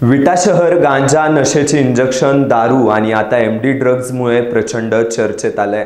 विटा शहर गांजा, नशेचे इंजेक्शन, दारू आणि आता एमडी ड्रग्जमुळे प्रचंड चर्चेत आलंय।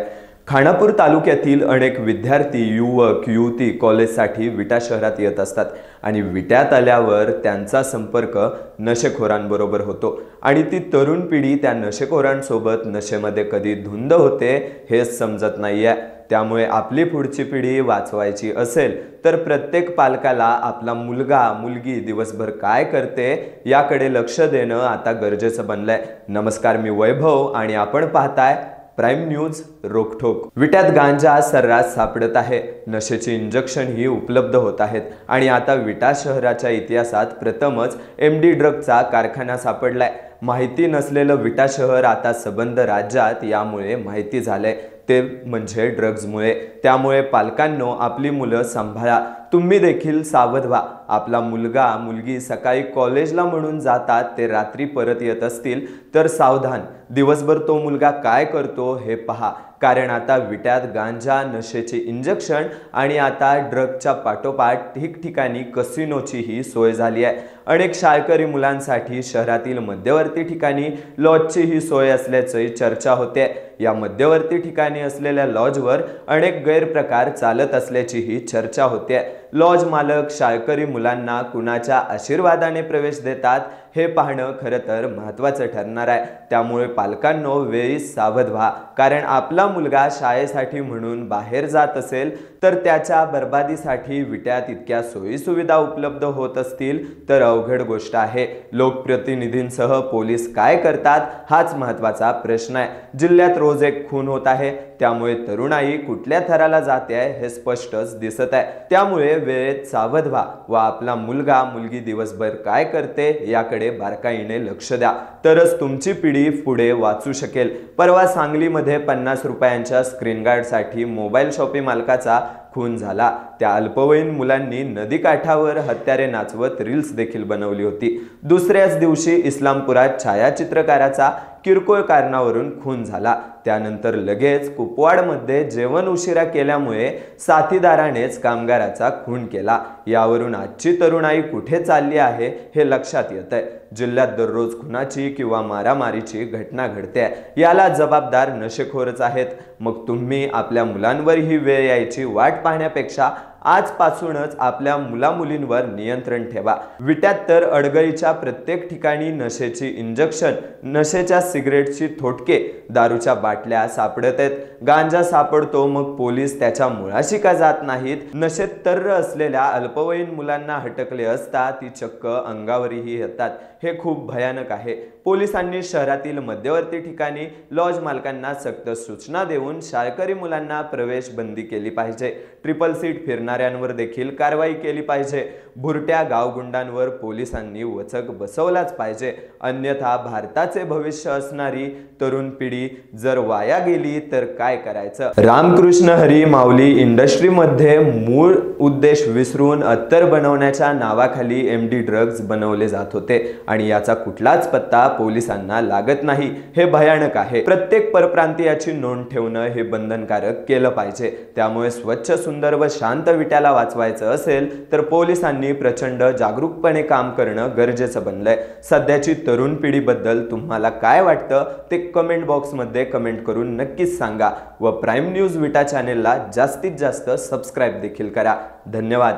खानापूर तालुक्यातील अनेक विद्यार्थी, युवक, युवती कॉलेजसाठी विटा शहरात येत असतात आणि विट्यात आल्यावर त्यांचा संपर्क नशेखोरांबरोबर होतो आणि ती तरुण पिढी त्या नशेखोरांसोबत नशेमध्ये कधी धुंद होते हेच समजत नाहीये। त्यामुळे आपली पुढची पिढी वाचवायची असेल तर प्रत्येक पालकाला आपला मुलगा मुलगी दिवसभर काय करते याकडे लक्ष देणं आता गरजेचं बनलंय। नमस्कार, मी वैभव आणि आपण पाहताय प्राइम न्यूज रोकठोक। विट्यात गांजा सर्रास सापडत आहे, नशेचे इंजेक्शन ही उपलब्ध होत आहेत आणि आता विटा शहराच्या इतिहासात प्रथमच एमडी ड्रगचा कारखाना सापडलाय। माहिती नसलेलं विटा शहर आता सबंध राज्यात यामुळे माहिती झालंय, ते म्हणजे ड्रग्जमुळे। त्यामुळे पालकांनो, आपली मुलं सांभाळा, तुम्ही देखील सावध व्हा। आपला मुलगा मुलगी सकाळी कॉलेजला म्हणून जातात, ते रात्री परत येत असतील तर सावधान, दिवसभर तो मुलगा काय करतो हे पहा। कारण आता विट्यात गांजा, नशेचे इंजेक्शन आणि आता ड्रगच्या पाठोपाठ ठिकठिकाणी कसिनोची ही सोय झाली आहे। अनेक शाळकरी मुलांसाठी शहरातील मध्यवर्ती ठिकाणी लॉजची ही सोय असल्याची चर्चा होते। या मध्यवर्ती ठिकाणी असलेल्या लॉजवर अनेक गैरप्रकार चालत असल्याची ही चर्चा होते। लॉज मालक शाळकरी मुलांना कुणाच्या आशीर्वादाने प्रवेश देतात हे पाहणं खरं तर महत्त्वाचं ठरणार आहे। त्यामुळे पालकांनो, वेळीच सावध व्हा, कारण आपला मुलगा शाळेसाठी म्हणून बाहेर जात असेल तर त्याच्या बर्बादीसाठी विट्यात इतक्या सोयी सुविधा उपलब्ध होत असतील तर अवघड गोष्ट आहे। लोकप्रतिनिधींसह पोलीस काय करतात हाच महत्त्वाचा प्रश्न आहे। जिल्ह्यात रोज एक खून होत आहे, त्यामुळे तरुणाई कुठल्या थराला जाते हे स्पष्टच दिसत आहे। त्यामुळे वेळेत सावध व्हा व आपला मुलगा मुलगी दिवसभर काय करते याकडे बारकाईने लक्ष द्या, तरच तुमची पिढी पुढे वाचू शकेल। परवा सांगलीमध्ये 50 रुपयांच्या स्क्रीन गार्डसाठी मोबाईल शॉपी मालकाचा खून झाला। त्या अल्पवयीन मुलांनी नदीकाठावर हत्यारे नाचवत रील्स देखील बनवली होती। दुसऱ्याच दिवशी इस्लामपुरात छायाचित्रकाराचा किरकोळ कारणावरून खून झाला। त्यानंतर लगेच कुपवाडमध्ये जेवण उशिरा केल्यामुळे साथीदारानेच कामगाराचा खून केला। यावरून आजची तरुणाई कुठे चालली आहे हे लक्षात येतंय। जिल्ह्यात दररोज खुनाची किंवा मारामारीची घटना घडते, याला जबाबदार नशेखोरच आहेत। मग तुम्ही आपल्या मुलांवर ही वेळ यायची वाट पाहण्यापेक्षा आजपासूनच आपल्या मुलामुलींवर नियंत्रण ठेवा। विट्यात तर अडगळीच्या प्रत्येक ठिकाणी नशेची इंजेक्शन, नशेच्या सिगरेटची थोटके, दारूच्या बाटल्या सापडत आहेत। गांजा सापडतो, मग पोलीस त्याच्या मुळाशी का जात नाहीत? नशेत तर्र असलेल्या अल्पवयीन मुलांना हटकले असता ती चक्क अंगावरही येतात। हे खूप भयानक आहे। पोलिसांनी शहरातील मध्यवर्ती ठिकाणी लॉज मालकांना सक्त सूचना देऊन शाळकरी मुलांना प्रवेश बंदी केली पाहिजे। ट्रिपल सीट फिरणाऱ्यांवर देखील कारवाई केली पाहिजे। भुरट्या गावगुंडांवर पोलिसांनी वचक बसवलाच पाहिजे, अन्यथा भारताचे भविष्य असणारी तरुण पिढी जर वाया गेली तर काय करायचं? रामकृष्ण हरी माऊली इंडस्ट्रीमध्ये मूळ उद्देश विसरून अत्तर बनवण्याच्या नावाखाली एमडी ड्रग्ज बनवले जात होते आणि याचा कुठलाच पत्ता पोलिसांना लागत नाही। हे भयानक आहे। प्रत्येक परप्रांतीयाची नोंद ठेवणं हे बंधनकारक केलं पाहिजे। त्यामुळे स्वच्छ, सुंदर व शांत विट्याला वाचवायचं असेल तर पोलिसांनी प्रचंड जागरूकपणे काम करणं गरजेचं बनलंय। सध्याची तरुण पिढीबद्दल तुम्हाला काय वाटतं ते कमेंट बॉक्समध्ये कमेंट करून नक्कीच सांगा व प्राइम न्यूज विटा चॅनेलला जास्तीत जास्त सबस्क्राइब देखील करा। धन्यवाद।